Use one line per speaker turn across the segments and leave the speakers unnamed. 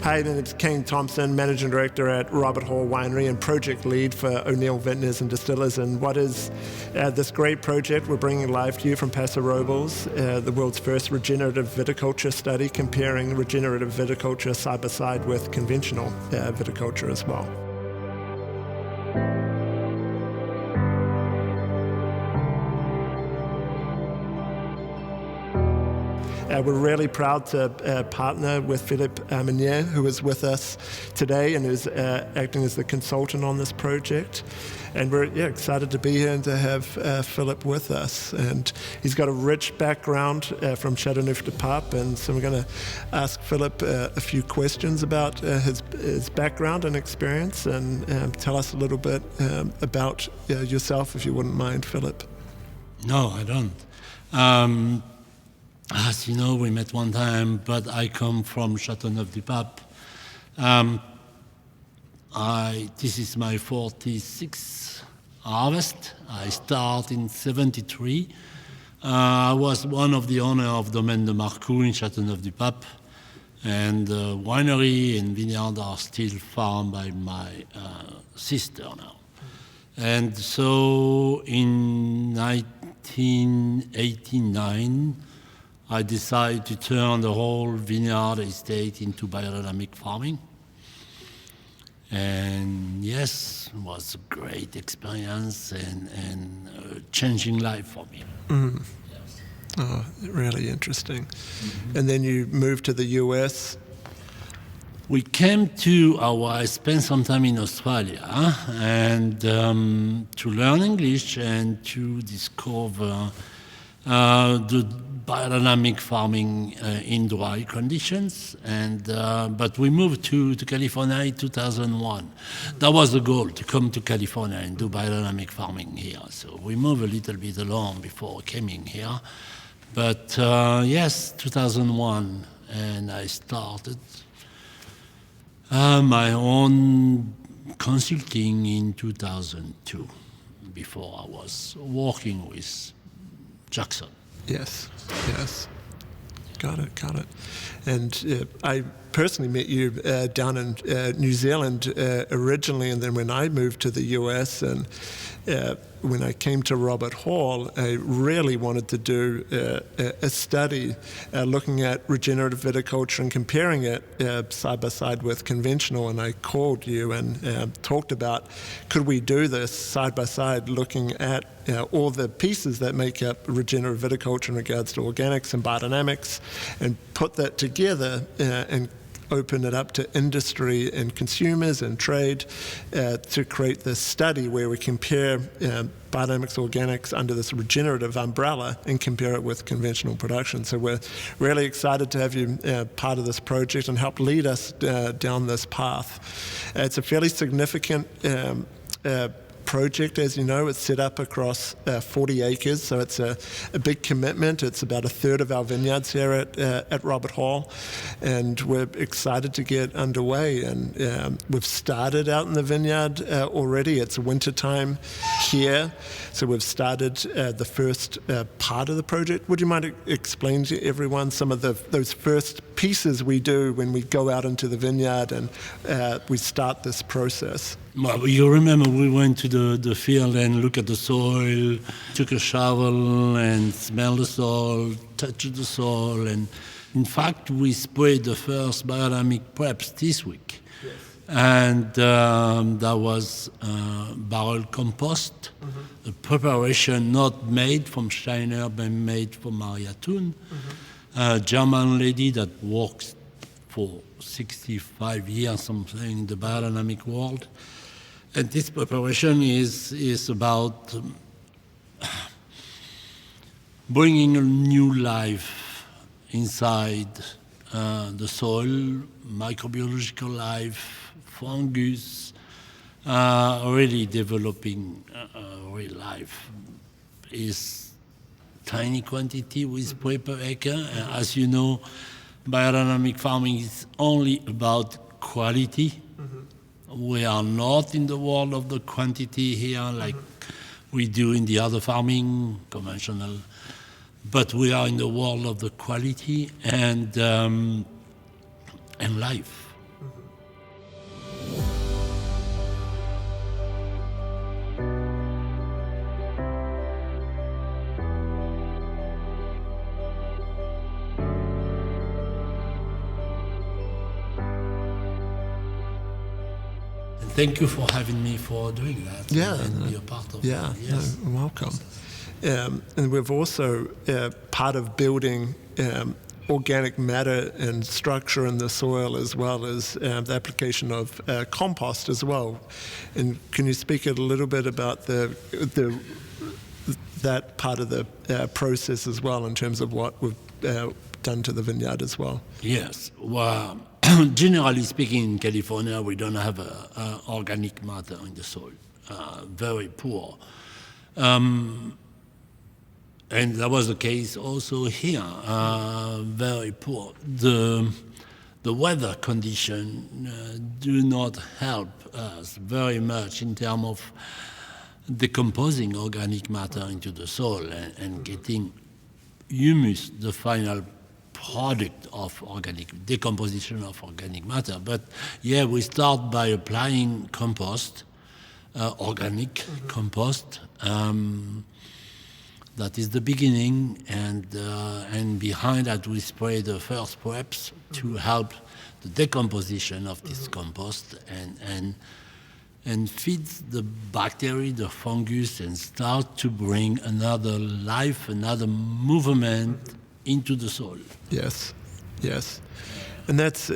Hi, it's Caine Thompson, Managing Director at Robert Hall Winery and Project Lead for O'Neill Vintners and Distillers. And what is this great project we're bringing live to you from Paso Robles, the world's first regenerative viticulture study comparing regenerative viticulture side by side with conventional viticulture as well. We're really proud to partner with Philippe Armenier, who is with us today and is acting as the consultant on this project. And we're excited to be here and to have Philippe with us. And he's got a rich background from Châteauneuf-du-Pape, and so we're going to ask Philippe a few questions about his background and experience, and tell us a little bit about yourself, if you wouldn't mind, Philippe.
No, I don't. As you know, we met one time, but I come from Châteauneuf-du-Pape. This is my 46th harvest. I start in 73. I was one of the owners of Domaine de Marcoux in Châteauneuf-du-Pape, and the winery and vineyard are still farmed by my sister now. And so in 1989, I decided to turn the whole vineyard estate into biodynamic farming. And yes, it was a great experience and changing life for me.
Mm.
Yes.
Oh, really interesting. Mm-hmm. And then you moved to the US.
I spent some time in Australia and to learn English and to discover the biodynamic farming in dry conditions, but we moved to California in 2001. That was the goal, to come to California and do biodynamic farming here. So we moved a little bit along before coming here. But yes, 2001, and I started my own consulting in 2002, before I was working with Jackson.
Yes. Got it. And I personally met you down in New Zealand originally, and then when I moved to the US, and when I came to Robert Hall, I really wanted to do a study looking at regenerative viticulture and comparing it side by side with conventional. And I called you and talked about, could we do this side by side, looking at all the pieces that make up regenerative viticulture in regards to organics and biodynamics, and put that together and open it up to industry and consumers and trade to create this study where we compare biodynamics, organics under this regenerative umbrella and compare it with conventional production. So we're really excited to have you part of this project and help lead us down this path. It's a fairly significant project, as you know. It's set up across 40 acres, so it's a big commitment. It's about a third of our vineyards here at Robert Hall, and we're excited to get underway. And we've started out in the vineyard already. It's winter time here, so we've started the first part of the project. Would you mind explaining to everyone some of those first pieces we do when we go out into the vineyard and we start this process?
Well, you remember we went to the field and looked at the soil, took a shovel and smelled the soil, touched the soil, and in fact we sprayed the first biodynamic preps this week. Yes. And that was barrel compost, a preparation not made from Steiner but made from Maria Thun, a German lady that works for 65 years something in the biodynamic world. And this preparation is about bringing a new life inside the soil, microbiological life, fungus, really developing a real life. Is tiny quantity with spray per acre. As you know, biodynamic farming is only about quality. We are not in the world of the quantity here like we do in the other farming, conventional, but we are in the world of the quality and life. thank you for having me for doing that.
Yeah,
and be a part of
yeah,
that. Yes.
no, welcome. And we've also part of building organic matter and structure in the soil, as well as the application of compost as well. And can you speak a little bit about that part of the process as well, in terms of what we've done to the vineyard as well?
Yes. Well, generally speaking, in California, we don't have organic matter in the soil. Very poor. And that was the case also here. Very poor. The weather condition do not help us very much in terms of decomposing organic matter into the soil and getting humus, the final product of organic decomposition of organic matter. But yeah, we start by applying compost, organic compost. That is the beginning, and behind that we spray the first preps to help the decomposition of this compost and feeds the bacteria, the fungus, and start to bring another life, another movement into the soil.
Yes, yes. And that's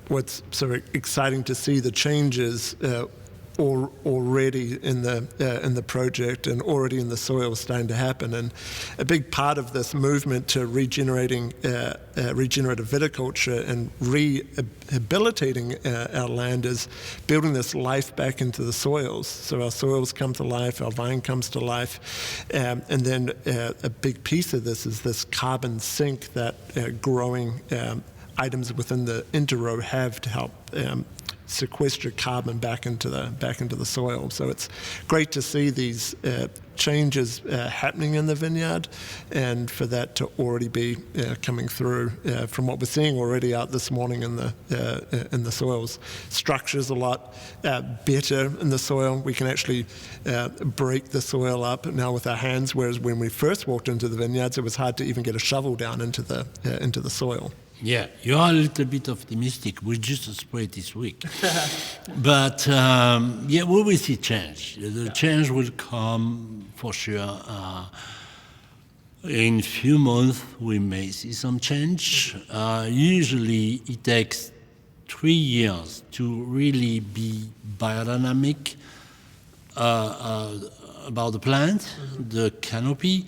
what's so exciting to see, the changes already in the project and already in the soil starting to happen. And a big part of this movement to regenerating regenerative viticulture and rehabilitating our land is building this life back into the soils. So our soils come to life, our vine comes to life, and then a big piece of this is this carbon sink that growing items within the interrow have to help sequester carbon back into the soil. So it's great to see these changes happening in the vineyard, and for that to already be coming through from what we're seeing already out this morning in the soils. Structure's a lot better in the soil. We can actually break the soil up now with our hands, whereas when we first walked into the vineyards, it was hard to even get a shovel down into the soil.
Yeah, you are a little bit optimistic. We just sprayed this week. But, yeah, we will see change. The change will come for sure. In a few months, we may see some change. Usually, it takes 3 years to really be biodynamic about the plant, the canopy.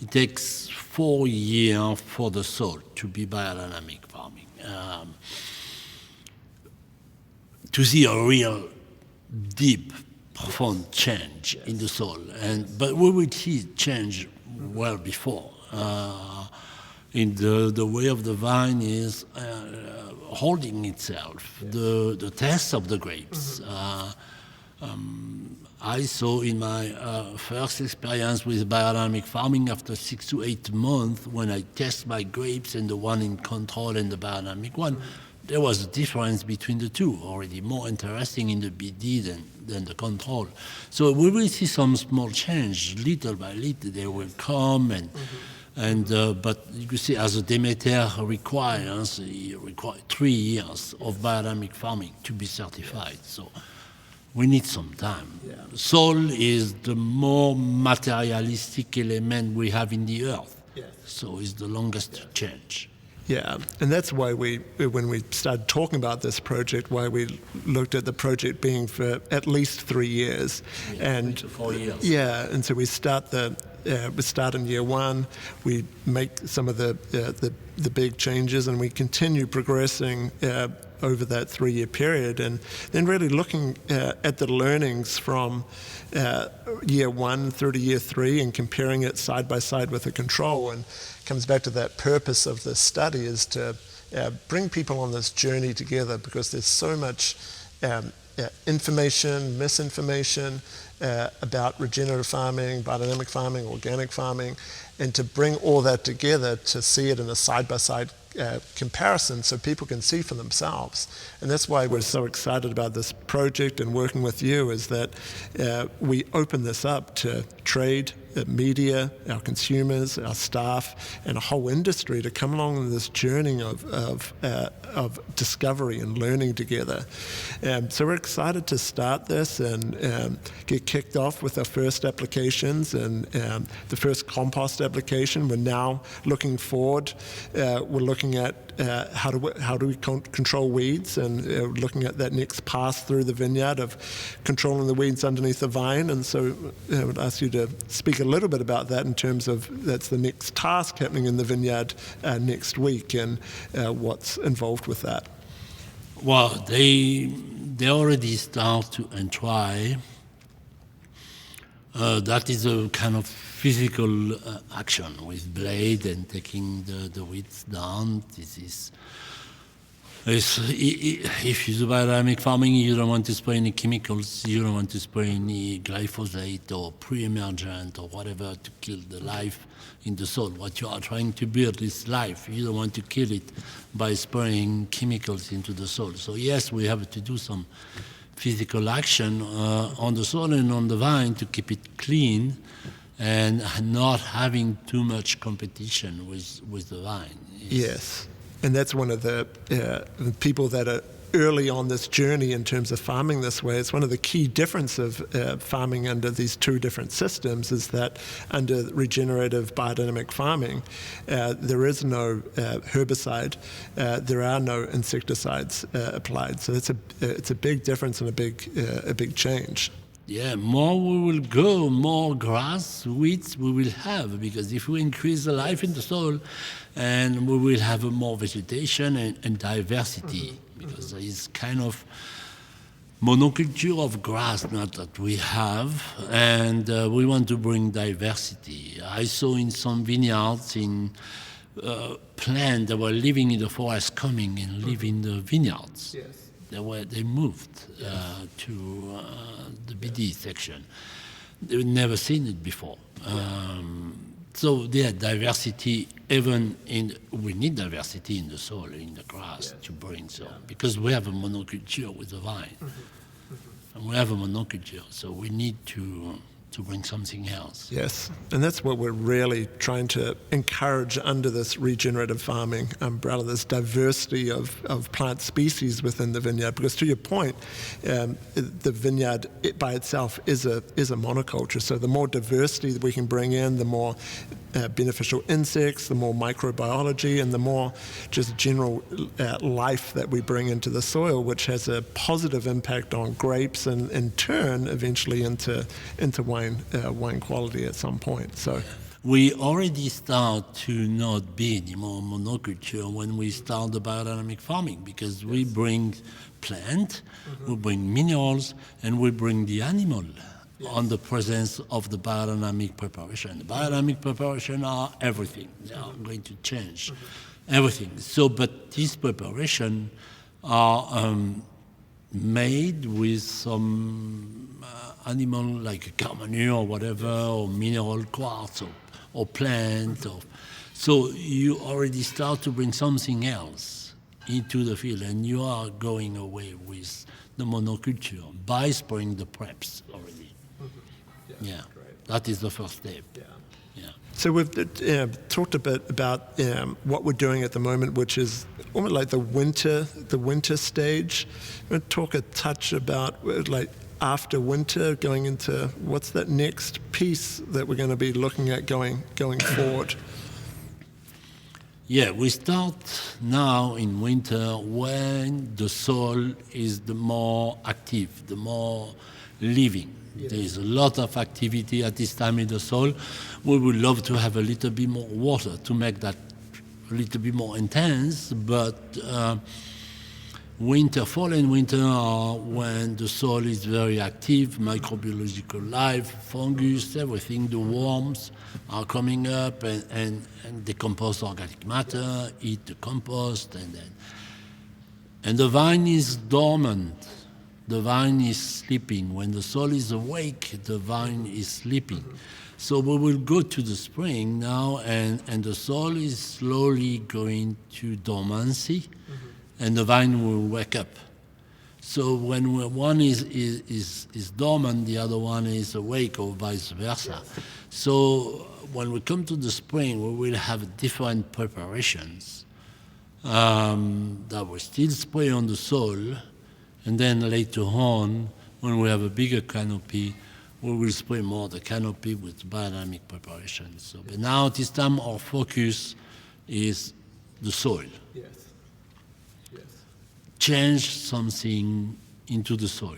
It takes 4 years for the soil to be biodynamic farming. To see a real deep, profound change in the soil. But we will see change well before. In the way of the vine is holding itself, the taste of the grapes. I saw in my first experience with biodynamic farming, after 6 to 8 months, when I test my grapes and the one in control and the biodynamic one, there was a difference between the two, already more interesting in the BD than the control. So we will see some small change, little by little. They will come, but you see, as a Demeter requires, it requires 3 years of biodynamic farming to be certified. So we need some time. Yeah. Soil is the more materialistic element we have in the earth. Yes. So it's the longest change.
Yeah, and that's why when we started talking about this project, why we looked at the project being for at least 3 years.
Yeah,
and
3 to 4 years.
Yeah, and so we start in year one, we make some of the big changes, and we continue progressing over that 3-year period, and then really looking at the learnings from year one through to year 3 and comparing it side by side with a control. And it comes back to that purpose of this study, is to bring people on this journey together, because there's so much information, misinformation about regenerative farming, biodynamic farming, organic farming, and to bring all that together to see it in a side-by-side comparison so people can see for themselves. And that's why we're so excited about this project and working with you, is that we open this up to trade media, our consumers, our staff, and a whole industry to come along on this journey of discovery and learning together. So we're excited to start this and get kicked off with our first applications and the first compost application. We're now looking forward. We're looking at how do we control weeds, and looking at that next pass through the vineyard of controlling the weeds underneath the vine. And so I would ask you to speak a little bit about that in terms of that's the next task happening in the vineyard next week, and what's involved with that.
Well, they already start to and try. That is a kind of physical action with blade and taking the weeds down. If you do biodynamic farming, you don't want to spray any chemicals, you don't want to spray any glyphosate or pre-emergent or whatever to kill the life in the soil. What you are trying to build is life. You don't want to kill it by spraying chemicals into the soil. So yes, we have to do some physical action on the soil and on the vine to keep it clean and not having too much competition with the vine.
Yes, and that's one of the people that are early on this journey in terms of farming this way. It's one of the key differences of farming under these two different systems is that under regenerative biodynamic farming, there is no herbicide, there are no insecticides applied. So it's a big difference and a big change.
Yeah, more we will grow, more grass, weeds we will have, because if we increase the life in the soil, and we will have more vegetation and diversity, because there is kind of monoculture of grass now that we have, and we want to bring diversity. I saw in some vineyards in plants that were living in the forest coming and live in the vineyards.
Yes.
They moved to the BD section. They've never seen it before. So yeah, diversity, we need diversity in the soil, in the grass to bring so, because we have a monoculture with the vine. And we have a monoculture, so we need to bring something else.
Yes, and that's what we're really trying to encourage under this regenerative farming umbrella, this diversity of plant species within the vineyard. Because to your point, the vineyard by itself is a monoculture. So the more diversity that we can bring in, the more beneficial insects, the more microbiology, and the more just general life that we bring into the soil, which has a positive impact on grapes and in turn eventually into wine quality at some point. So
we already start to not be anymore monoculture when we start the biodynamic farming, because we bring plant, we bring minerals, and we bring the animal on the presence of the biodynamic preparation. The biodynamic preparation are everything. They are going to change everything. So, but these preparation are made with some animal like a cow manure or whatever, or mineral quartz or plant. So you already start to bring something else into the field, and you are going away with the monoculture by spraying the preps already. Yeah, that is the first step. Yeah.
So we've talked a bit about what we're doing at the moment, which is almost like the winter stage. We're going to talk a touch about like after winter, going into what's that next piece that we're going to be looking at going forward.
Yeah, we start now in winter when the soil is the more active, the more living. Yes. There is a lot of activity at this time in the soil. We would love to have a little bit more water to make that a little bit more intense, but fall and winter are when the soil is very active, microbiological life, fungus, everything, the worms are coming up and decompose organic matter, eat the compost, and the vine is dormant. The vine is sleeping. When the soil is awake, the vine is sleeping. So we will go to the spring now, and the soil is slowly going to dormancy, and the vine will wake up. So when one is dormant, the other one is awake, or vice versa. So when we come to the spring, we will have different preparations that will still spray on the soil, and then later on, when we have a bigger canopy, we will spray more the canopy with biodynamic preparations. So, but now this time our focus is the soil.
Yes. Yes.
Change something into the soil.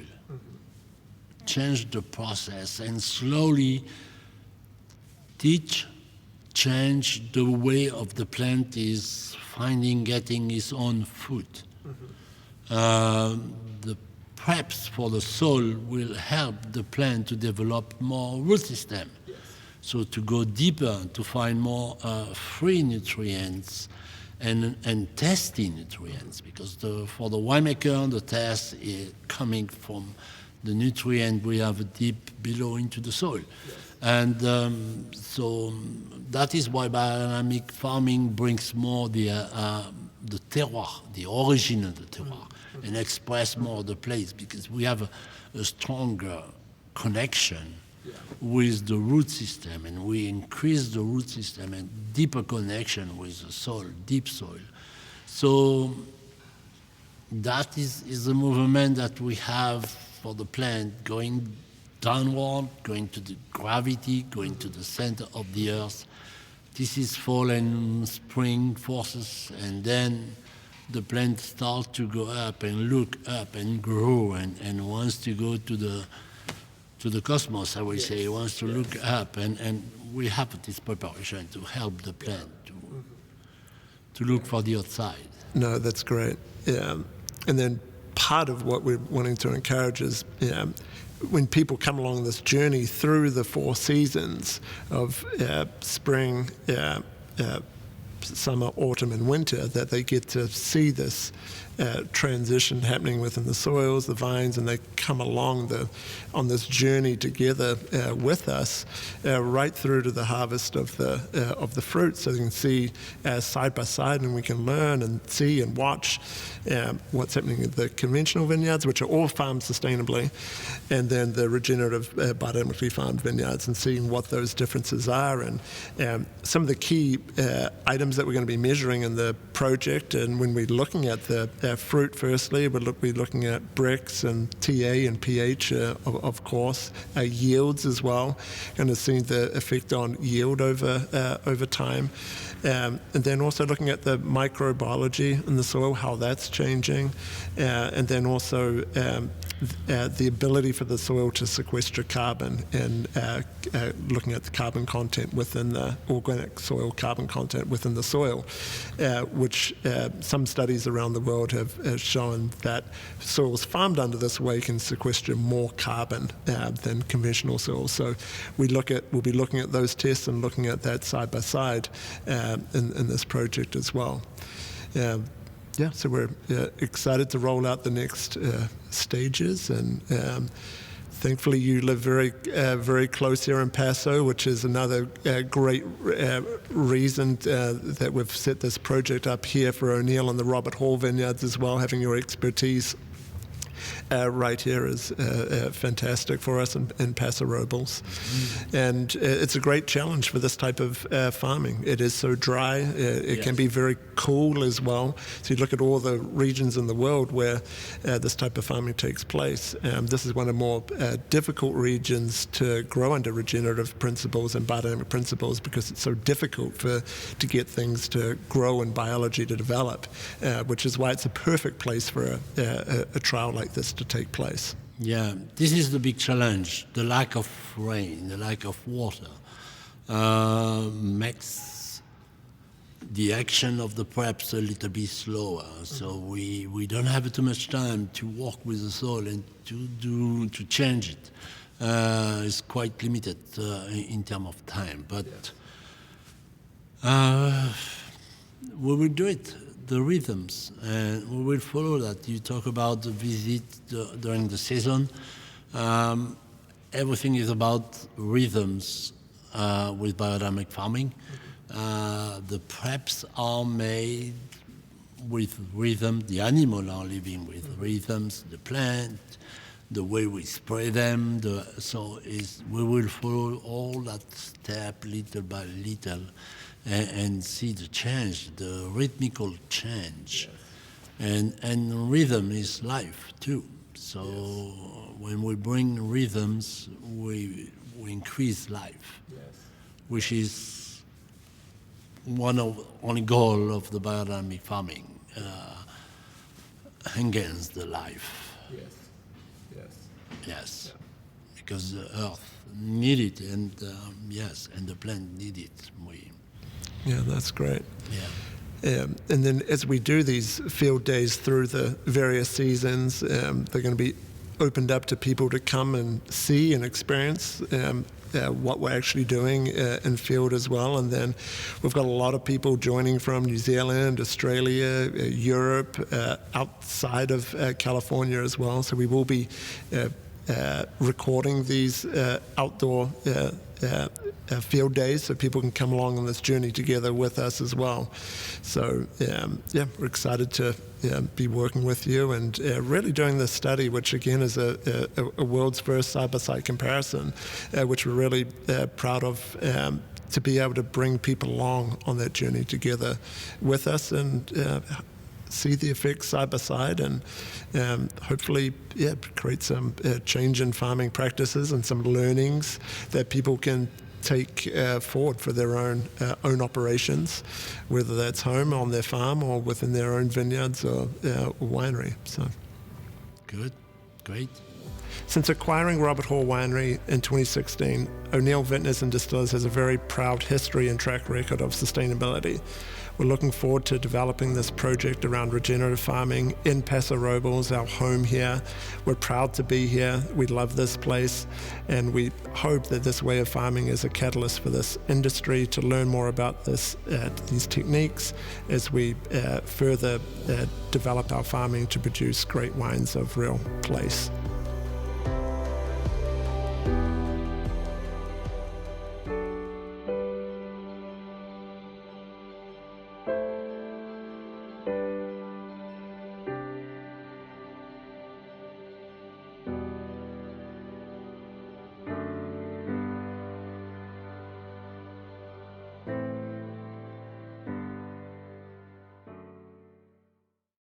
Change the process and slowly change the way of the plant is getting its own food. The preps for the soil will help the plant to develop more root system.
Yes.
So to go deeper, to find more free nutrients and testy nutrients, because for the winemaker, the test is coming from the nutrient we have deep below into the soil.
Yes.
And so that is why biodynamic farming brings more the terroir, the origin of the terroir, and express more the place, because we have a stronger connection with the root system, and we increase the root system and deeper connection with the soil, deep soil. So that is the movement that we have for the plant, going downward, going to the gravity, going to the center of the earth. This is fall and spring forces, and then the plant starts to go up and look up and grow and wants to go to the cosmos, I will say. It wants to look up, and we have this preparation to help the plant to look for the outside.
No, that's great. Yeah. And then part of what we're wanting to encourage is when people come along this journey through the 4 seasons of spring, summer, autumn, and winter, that they get to see this transition happening within the soils, the vines, and they come along on this journey together with us right through to the harvest of the fruit. So they can see side by side, and we can learn and see and watch what's happening in the conventional vineyards, which are all farmed sustainably, and then the regenerative biodynamically farmed vineyards, and seeing what those differences are. And some of the key items that we're going to be measuring in the project, and when we're looking at the fruit, firstly, we'll be looking at Brix and TA and pH, of course, yields as well, going to see the effect on yield over time. And then also looking at the microbiology in the soil, how that's changing, and then also the ability for the soil to sequester carbon, and looking at the carbon content within the organic soil, carbon content within the soil, which some studies around the world have shown that soils farmed under this way can sequester more carbon than conventional soils. So we'll be looking at those tests and looking at that side by side in this project as well. So we're excited to roll out the next stages, and thankfully you live very close here in Paso, which is another great reason that we've set this project up here for O'Neill and the Robert Hall vineyards as well. Having your expertise right here is fantastic for us in Paso Robles. And it's a great challenge for this type of farming. It is so dry. It can be very cool as well. So you look at all the regions in the world where this type of farming takes place. This is one of the more difficult regions to grow under regenerative principles and biodynamic principles, because it's so difficult to get things to grow and biology to develop, which is why it's a perfect place for a trial like this to take place.
Yeah, this is the big challenge. The lack of rain, the lack of water makes the action of the preps a little bit slower. So we don't have too much time to work with the soil and to change it. It's quite limited in terms of time, but we will do it. The rhythms, and we will follow that. You talk about the visit during the season. Everything is about rhythms with biodynamic farming. The preps are made with rhythm. The animals are living with rhythms. The plant, the way we spray them. We will follow all that step little by little and see the change, the rhythmical change. Yes. And rhythm is life too. So when we bring rhythms, we increase life, which is one goal of the biodynamic farming, enhance the life. Yes, because the earth need it, and and the plant need it.
Yeah, that's great.
Yeah.
And then as we do these field days through the various seasons, they're going to be opened up to people to come and see and experience what we're actually doing in field as well. And then we've got a lot of people joining from New Zealand, Australia, Europe, outside of California as well. So we will be recording these outdoor field days so people can come along on this journey together with us as well. So we're excited to be working with you and really doing this study, which again is a world's first side-by-side comparison, which we're really proud of, to be able to bring people along on that journey together with us and see the effects side by side and hopefully create some change in farming practices and some learnings that people can take forward for their own operations, whether that's home on their farm or within their own vineyards or winery. So
good, great.
Since acquiring Robert Hall Winery in 2016, O'Neill Vintners and Distillers has a very proud history and track record of sustainability. We're looking forward to developing this project around regenerative farming in Paso Robles, our home here. We're proud to be here. We love this place, and we hope that this way of farming is a catalyst for this industry to learn more about these techniques as we further develop our farming to produce great wines of real place.